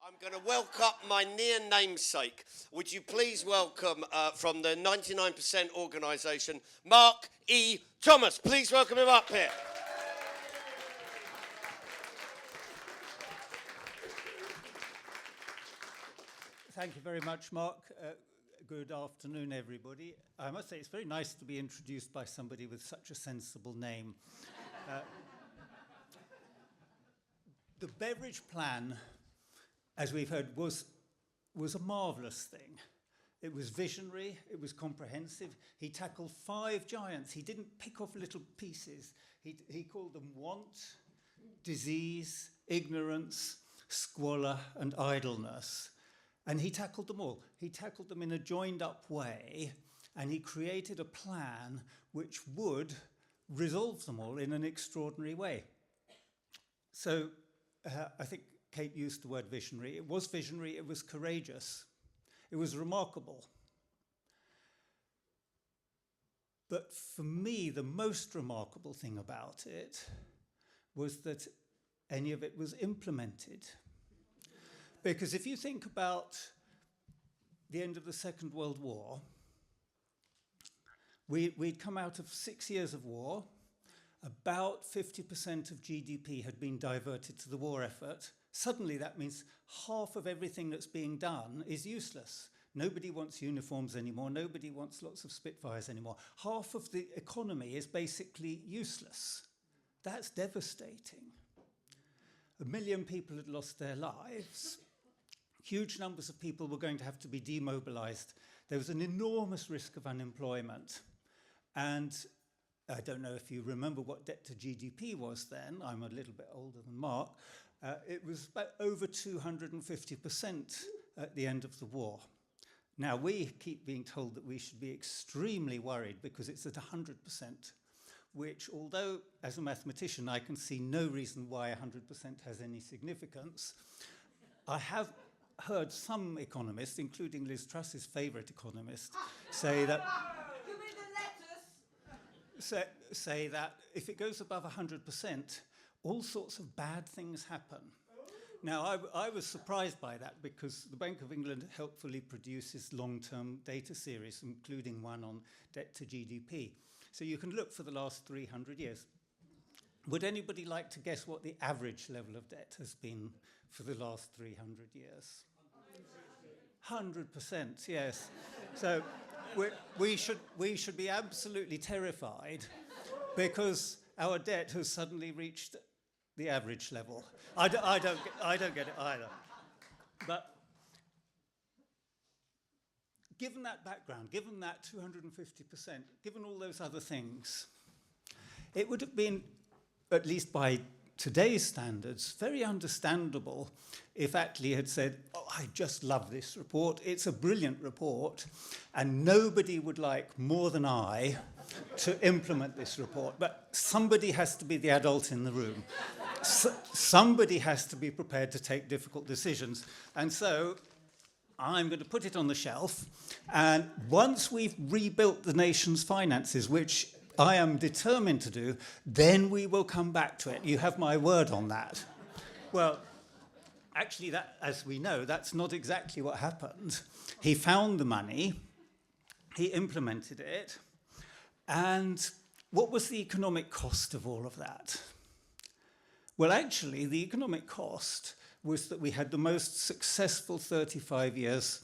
I'm going to welcome my near namesake. Would you please welcome from the 99% organisation, Mark E. Thomas. Please welcome him up here. Thank you very much, Mark. Good afternoon, everybody. I must say it's very nice to be introduced by somebody with such a sensible name. The Beveridge plan, as we've heard, was a marvellous thing. It was visionary, it was comprehensive. He tackled 5 giants. He didn't pick off little pieces. He called them want, disease, ignorance, squalor, and idleness. And he tackled them all. He tackled them in a joined-up way, and he created a plan which would resolve them all in an extraordinary way. So I think Kate used the word visionary. It was visionary, it was courageous, it was remarkable. But for me, the most remarkable thing about it was that any of it was implemented. Because if you think about the end of the Second World War, we'd come out of 6 years of war. About 50% of GDP had been diverted to the war effort. Suddenly that means half of everything that's being done is useless. Nobody wants uniforms anymore. Nobody wants lots of Spitfires anymore. Half of the economy is basically useless. That's devastating. 1 million people had lost their lives. Huge numbers of people were going to have to be demobilized. There was an enormous risk of unemployment. And I don't know if you remember what debt to GDP was then. I'm a little bit older than Mark. It was about over 250% at the end of the war. Now, we keep being told that we should be extremely worried because it's at 100%, which, although as a mathematician I can see no reason why 100% has any significance, I have heard some economists, including Liz Truss's favourite economist, say that say that if it goes above 100%, all sorts of bad things happen. Now, I was surprised by that because the Bank of England helpfully produces long-term data series, including one on debt to GDP. So you can look for the last 300 years. Would anybody like to guess what the average level of debt has been for the last 300 years? 100%, yes. So we should be absolutely terrified because our debt has suddenly reached the average level. I don't get it either. But given that background, given that 250%, given all those other things, it would have been, at least by today's standards, very understandable if Attlee had said, oh, I just love this report, it's a brilliant report, and nobody would like more than I to implement this report. But somebody has to be the adult in the room. Somebody has to be prepared to take difficult decisions. And so I'm going to put it on the shelf, and once we've rebuilt the nation's finances, which I am determined to do, then we will come back to it. You have my word on that. Well, actually, that, as we know, that's not exactly what happened. He found the money, he implemented it, and what was the economic cost of all of that? Well, actually, the economic cost was that we had the most successful 35 years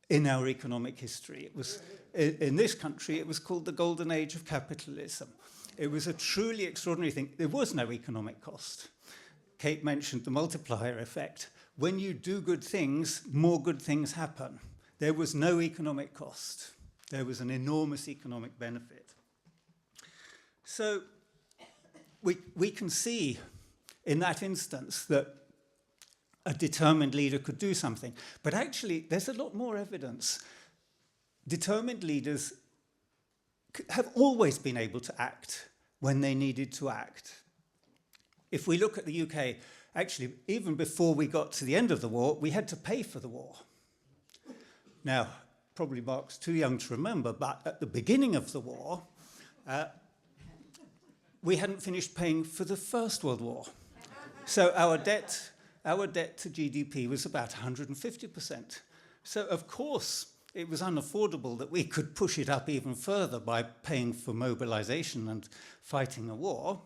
in our economic history. It was, in this country, it was called the golden age of capitalism. It was a truly extraordinary thing. There was no economic cost. Kate mentioned the multiplier effect. When you do good things, more good things happen. There was no economic cost. There was an enormous economic benefit. So we can see in that instance that a determined leader could do something. But actually, there's a lot more evidence. Determined leaders have always been able to act when they needed to act. If we look at the UK, actually, even before we got to the end of the war, we had to pay for the war. Now, probably Mark's too young to remember, but at the beginning of the war, we hadn't finished paying for the First World War. So our debt our debt to GDP was about 150%. So, of course, it was unaffordable that we could push it up even further by paying for mobilization and fighting a war.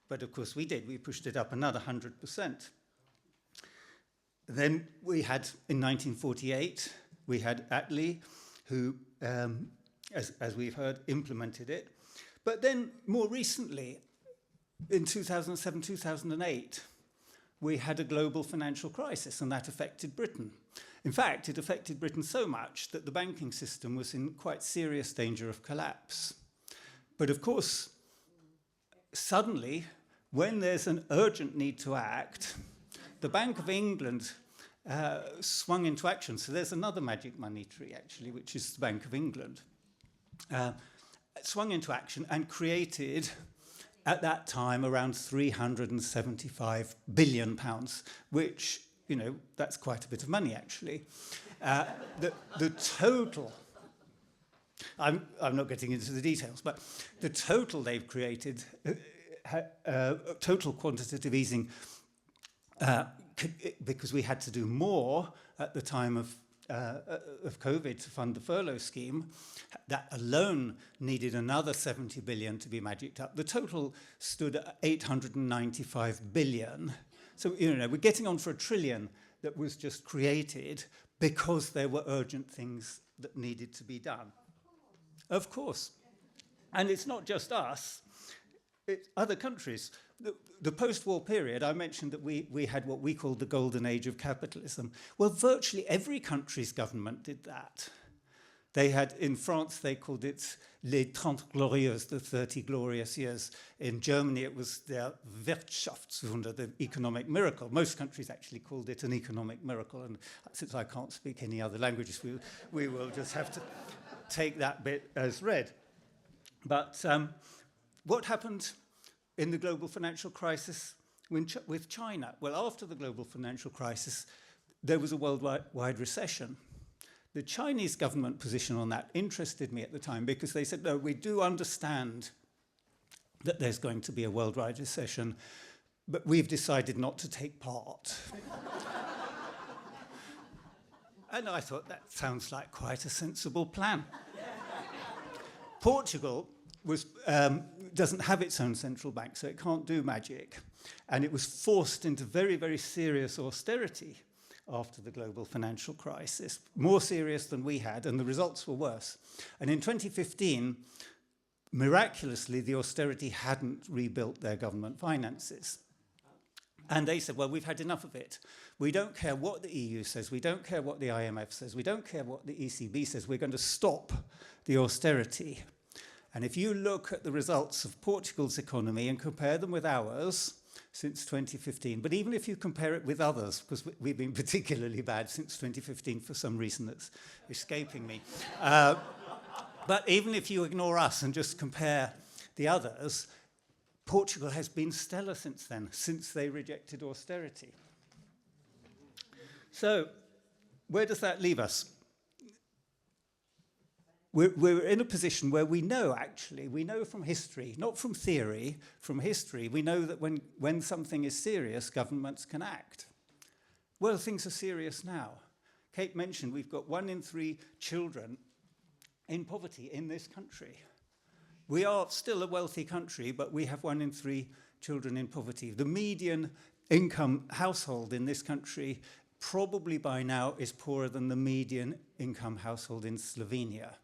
But, of course, we did. We pushed it up another 100%. Then we had, in 1948, we had Attlee, who, as we've heard, implemented it. But then, more recently, in 2007, 2008, we had a global financial crisis, and that affected Britain. In fact, it affected Britain so much that the banking system was in quite serious danger of collapse. But of course, suddenly, when there's an urgent need to act, the Bank of England swung into action. So there's another magic money tree, actually, which is the Bank of England. Swung into action and created, at that time, around £375 billion, which, you know, that's quite a bit of money, actually. The total, I'm not getting into the details, but the total they've created, total quantitative easing, because we had to do more at the time of COVID to fund the furlough scheme, that alone needed another 70 billion to be magicked up. The total stood at 895 billion. So, you know, we're getting on for $1 trillion that was just created because there were urgent things that needed to be done. Of course. And it's not just us, it's other countries. The post-war period, I mentioned that we had what we called the golden age of capitalism. Well, virtually every country's government did that. They had, in France, they called it les 30 Glorieuses, the 30 glorious years. In Germany, it was der Wirtschaftswunder, the economic miracle. Most countries actually called it an economic miracle. And since I can't speak any other languages, we will just have to take that bit as read. But what happened in the global financial crisis with China? Well, after the global financial crisis, there was a worldwide recession. The Chinese government position on that interested me at the time because they said, no, we do understand that there's going to be a worldwide recession, but we've decided not to take part. And I thought, that sounds like quite a sensible plan. Portugal doesn't have its own central bank, so it can't do magic. And it was forced into very, very serious austerity after the global financial crisis, more serious than we had, and the results were worse. And in 2015, miraculously, the austerity hadn't rebuilt their government finances. And they said, well, we've had enough of it. We don't care what the EU says. We don't care what the IMF says. We don't care what the ECB says. We're going to stop the austerity. And if you look at the results of Portugal's economy and compare them with ours since 2015, but even if you compare it with others, because we've been particularly bad since 2015 for some reason that's escaping me, but even if you ignore us and just compare the others, Portugal has been stellar since then, since they rejected austerity. So where does that leave us? We're in a position where we know, actually, we know from history, not from theory, from history, we know that when something is serious, governments can act. Well, things are serious now. Kate mentioned we've got 1 in 3 children in poverty in this country. We are still a wealthy country, but we have 1 in 3 children in poverty. The median income household in this country probably by now is poorer than the median income household in Slovenia.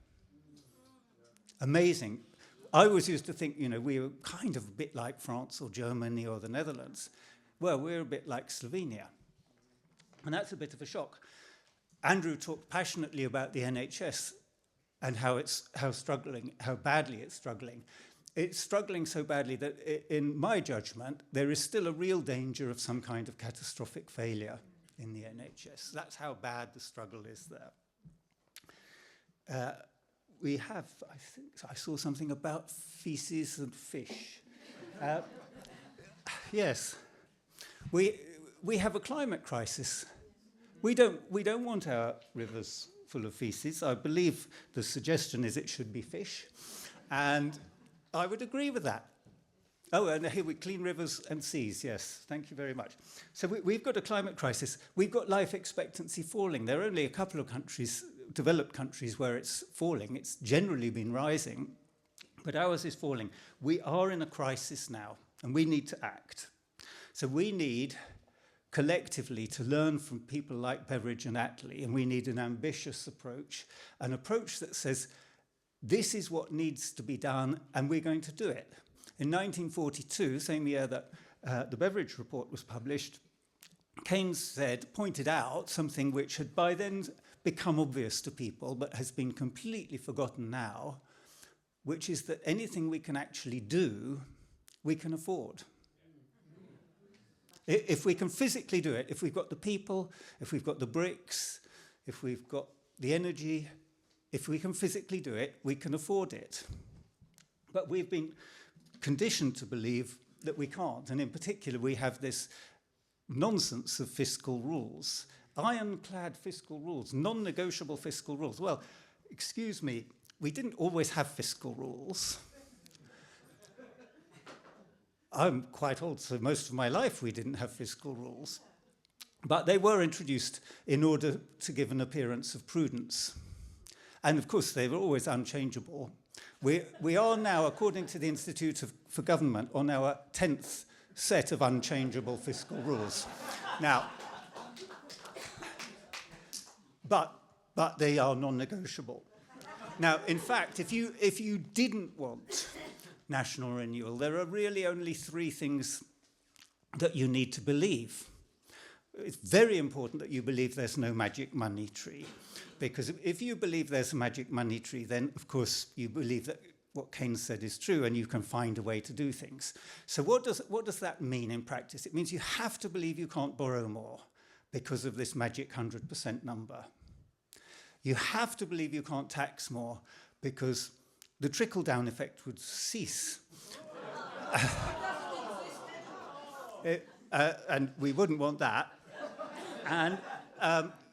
Amazing. I always used to think, you know, we were kind of a bit like France or Germany or the Netherlands. Well, we're a bit like Slovenia. And that's a bit of a shock. Andrew talked passionately about the NHS and how badly it's struggling. It's struggling so badly that, in my judgment, there is still a real danger of some kind of catastrophic failure in the NHS. That's how bad the struggle is there. We have, I think, I saw something about feces and fish. Yes, we have a climate crisis. We don't want our rivers full of feces. I believe the suggestion is it should be fish, and I would agree with that. Oh, and here we clean rivers and seas, yes. Thank you very much. So we've got a climate crisis. We've got life expectancy falling. There are only a couple of countries, developed countries, where it's falling. It's generally been rising, but ours is falling. We are in a crisis now, and we need to act. So we need collectively to learn from people like Beveridge and Attlee, and we need an ambitious approach, an approach that says, this is what needs to be done, and we're going to do it. In 1942, same year that the Beveridge Report was published, Keynes pointed out something which had by then become obvious to people, but has been completely forgotten now, which is that anything we can actually do, we can afford. If we can physically do it, if we've got the people, if we've got the bricks, if we've got the energy, if we can physically do it, we can afford it. But we've been conditioned to believe that we can't. And in particular, we have this nonsense of fiscal rules, ironclad fiscal rules, non-negotiable fiscal rules. Well, excuse me, we didn't always have fiscal rules. I'm quite old, so most of my life we didn't have fiscal rules. But they were introduced in order to give an appearance of prudence. And of course, they were always unchangeable. We are now, according to the Institute for Government, on our 10th set of unchangeable fiscal rules. Now, but they are non-negotiable. Now, in fact, if you didn't want national renewal, there are really only three things that you need to believe. It's very important that you believe there's no magic money tree. Because if you believe there's a magic money tree, then, of course, you believe that what Keynes said is true and you can find a way to do things. So what does that mean in practice? It means you have to believe you can't borrow more because of this magic 100% number. You have to believe you can't tax more because the trickle-down effect would cease. And we wouldn't want that. And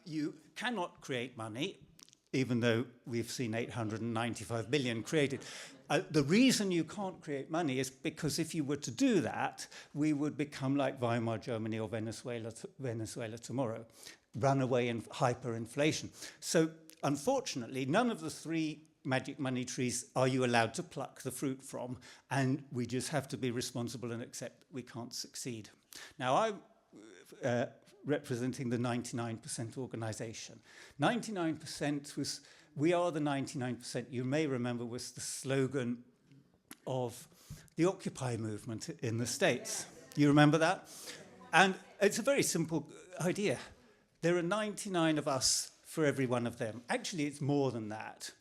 you cannot create money, even though we've seen 895 billion created. The reason you can't create money is because if you were to do that, we would become like Weimar Germany or Venezuela tomorrow, runaway in hyperinflation. So unfortunately, none of the three magic money trees are you allowed to pluck the fruit from, and we just have to be responsible and accept we can't succeed. Now, I'm representing the 99% organisation. 99% was, we are the 99%, you may remember, was the slogan of the Occupy movement in the States. You remember that? And it's a very simple idea. There are 99 of us for every one of them. Actually, it's more than that.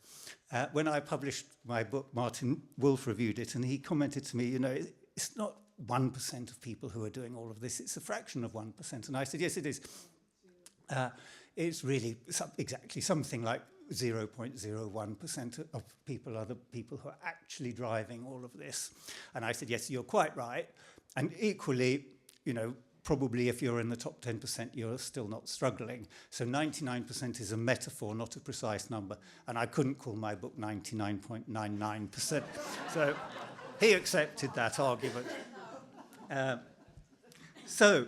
When I published my book, Martin Wolf reviewed it, and he commented to me, you know, it's not 1% of people who are doing all of this, it's a fraction of 1%. And I said, yes, it is. It's really exactly something like 0.01% of people are the people who are actually driving all of this. And I said, yes, you're quite right. And equally, you know, probably if you're in the top 10%, you're still not struggling. So 99% is a metaphor, not a precise number. And I couldn't call my book 99.99%. So he accepted that argument. So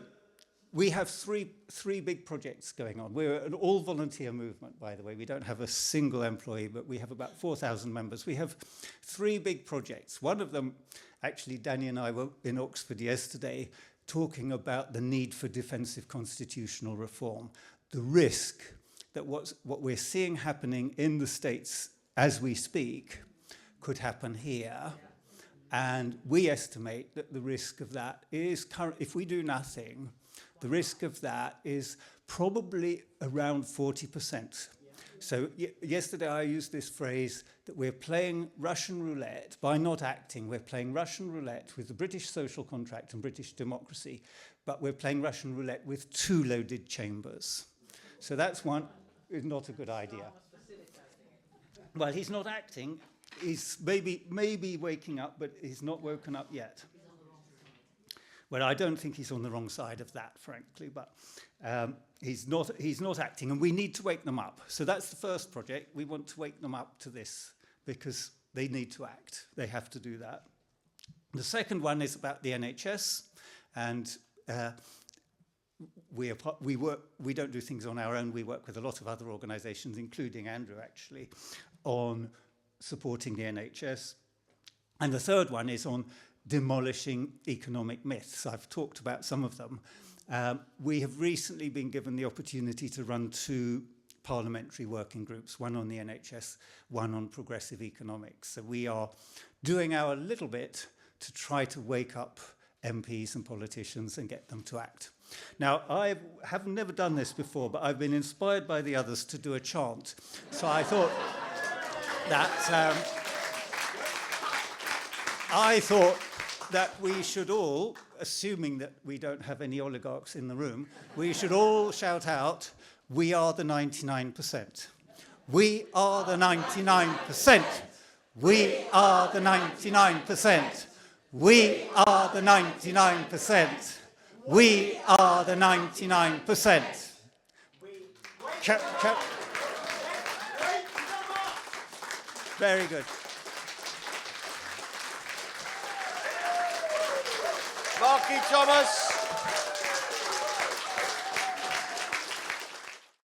we have three big projects going on. We're an all-volunteer movement, by the way. We don't have a single employee, but we have about 4,000 members. We have three big projects. One of them, actually, Danny and I were in Oxford yesterday talking about the need for defensive constitutional reform, the risk that what we're seeing happening in the States as we speak could happen here. And we estimate that the risk of that is, if we do nothing, the risk of that is probably around 40%. So yesterday I used this phrase that we're playing Russian roulette. By not acting, we're playing Russian roulette with the British social contract and British democracy, but we're playing Russian roulette with two loaded chambers. So that's one, is not a good idea. Well, he's not acting. He's maybe waking up, but he's not woken up yet. Well, I don't think he's on the wrong side of that, frankly, but he's not acting, and we need to wake them up. So that's the first project. We want to wake them up to this because they need to act. They have to do that. The second one is about the NHS, and we don't do things on our own. We work with a lot of other organisations, including Andrew, actually, on supporting the NHS. And the third one is on demolishing economic myths. I've talked about some of them. We have recently been given the opportunity to run 2 parliamentary working groups, one on the NHS, one on progressive economics. So we are doing our little bit to try to wake up MPs and politicians and get them to act. Now, I have never done this before, but I've been inspired by the others to do a chant. So I thought that we should all, assuming that we don't have any oligarchs in the room, we should all shout out, "We are the 99%. We are the 99%. We are the 99%. We are the 99%. We are the 99%. Very good. Mark E. Thomas.